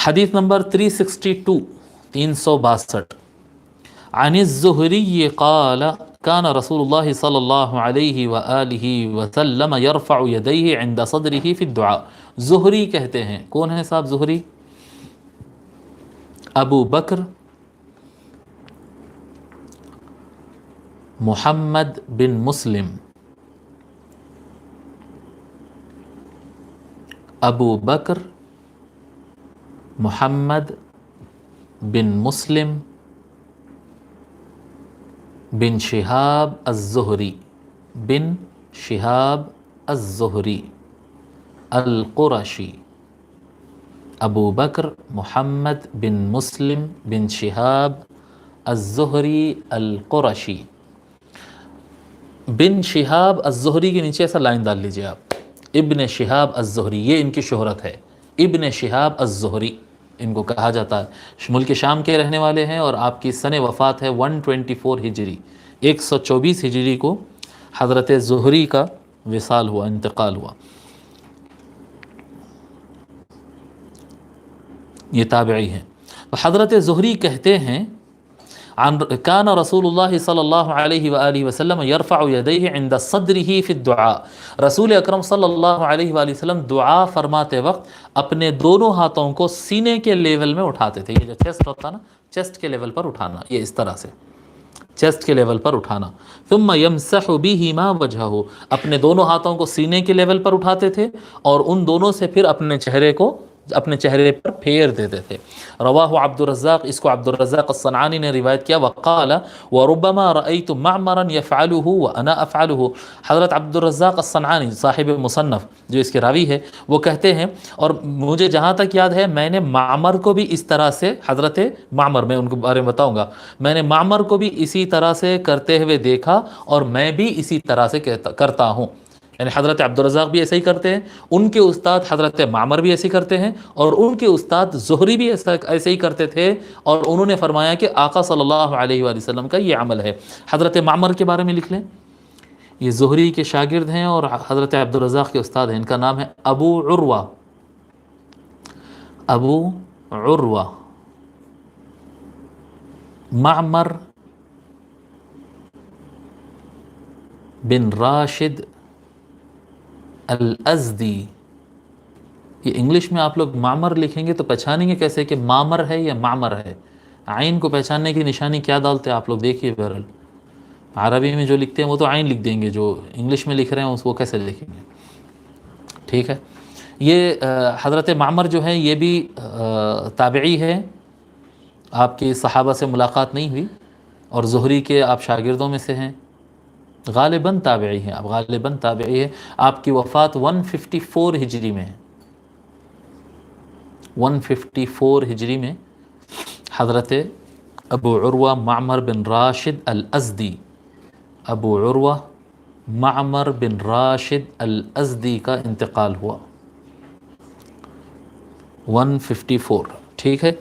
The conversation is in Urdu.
حدیث نمبر 362 362 عن الزهري قال كان رسول الله صلى الله عليه وآله وسلم يرفع يديه عند صدره في الدعاء. زہری کہتے ہیں، کون ہے صاحب زہری؟ ابو بکر محمد بن مسلم، ابو بکر محمد بن مسلم بن شہاب الزہری، بن شہاب الزہری القرشی. ابو بکر محمد بن مسلم بن شہاب الزہری القرشی. بن شہاب الزہری کے نیچے ایسا لائن ڈال لیجئے آپ، ابن شہاب الزہری، یہ ان کی شہرت ہے، ابن شہاب الزہری ان کو کہا جاتا ہے. ملک شام کے رہنے والے ہیں اور آپ کی سن وفات ہے 124 ہجری، 124 ہجری کو حضرت زہری کا وصال ہوا، انتقال ہوا. یہ تابعی ہیں. حضرت زہری کہتے ہیں کان رسول اللہ صلی اللہ علیہ وآلہ وسلم یرفع یدیہ عند صدرہ فی الدعاء. رسول اکرم صلی اللہ علیہ وآلہ وسلم دعا فرماتے وقت اپنے دونوں ہاتھوں کو سینے کے لیول میں اٹھاتے تھے. یہ جو چیسٹ ہوتا نا، چیسٹ کے لیول پر اٹھانا، یہ اس طرح سے چیسٹ کے لیول پر اٹھانا. ثم یمسح بہما وجہہ، اپنے دونوں ہاتھوں کو سینے کے لیول پر اٹھاتے تھے اور ان دونوں سے پھر اپنے چہرے پر پھیر دیتے تھے. رواہ عبد الرزاق، اس کو عبد الرزاق الصنعانی نے روایت کیا. وقال وربما رأيت معمرا يفعله وانا افعله. حضرت عبد الرزاق الصنعانی صاحب مصنف جو اس کے راوی ہے، وہ کہتے ہیں اور مجھے جہاں تک یاد ہے میں نے معمر کو بھی اس طرح سے، حضرت معمر، میں ان کے بارے میں بتاؤں گا، میں نے معمر کو بھی اسی طرح سے کرتے ہوئے دیکھا اور میں بھی اسی طرح سے کرتا ہوں. یعنی حضرت عبد الرزاق بھی ایسے ہی کرتے ہیں، ان کے استاد حضرت معمر بھی ایسے ہی کرتے ہیں اور ان کے استاد زہری بھی ایسے ہی کرتے تھے، اور انہوں نے فرمایا کہ آقا صلی اللہ علیہ وآلہ وسلم کا یہ عمل ہے. حضرت معمر کے بارے میں لکھ لیں، یہ زہری کے شاگرد ہیں اور حضرت عبد الرزاق کے استاد ہیں. ان کا نام ہے ابو عروہ، ابو عروہ معمر بن راشد الازدی. یہ انگلش میں آپ لوگ معمر لکھیں گے تو پہچانیں گے کیسے کہ معمر ہے یا معمر ہے. عین کو پہچاننے کی نشانی کیا ڈالتے ہیں آپ لوگ دیکھیے. بہرحال عربی میں جو لکھتے ہیں وہ تو عین لکھ دیں گے، جو انگلش میں لکھ رہے ہیں اس کو کیسے لکھیں گے؟ ٹھیک ہے. یہ حضرت معمر جو ہے یہ بھی تابعی ہے، آپ کی صحابہ سے ملاقات نہیں ہوئی اور زہری کے آپ شاگردوں میں سے ہیں، غالباً تابعی ہیں، آپ غالباً تابعی ہیں. آپ کی وفات 154 ہجری میں ہے، 154 ہجری میں حضرت ابو عروہ معمر بن راشد الازدی، ابو عروہ معمر بن راشد الازدی کا انتقال ہوا 154. ٹھیک ہے.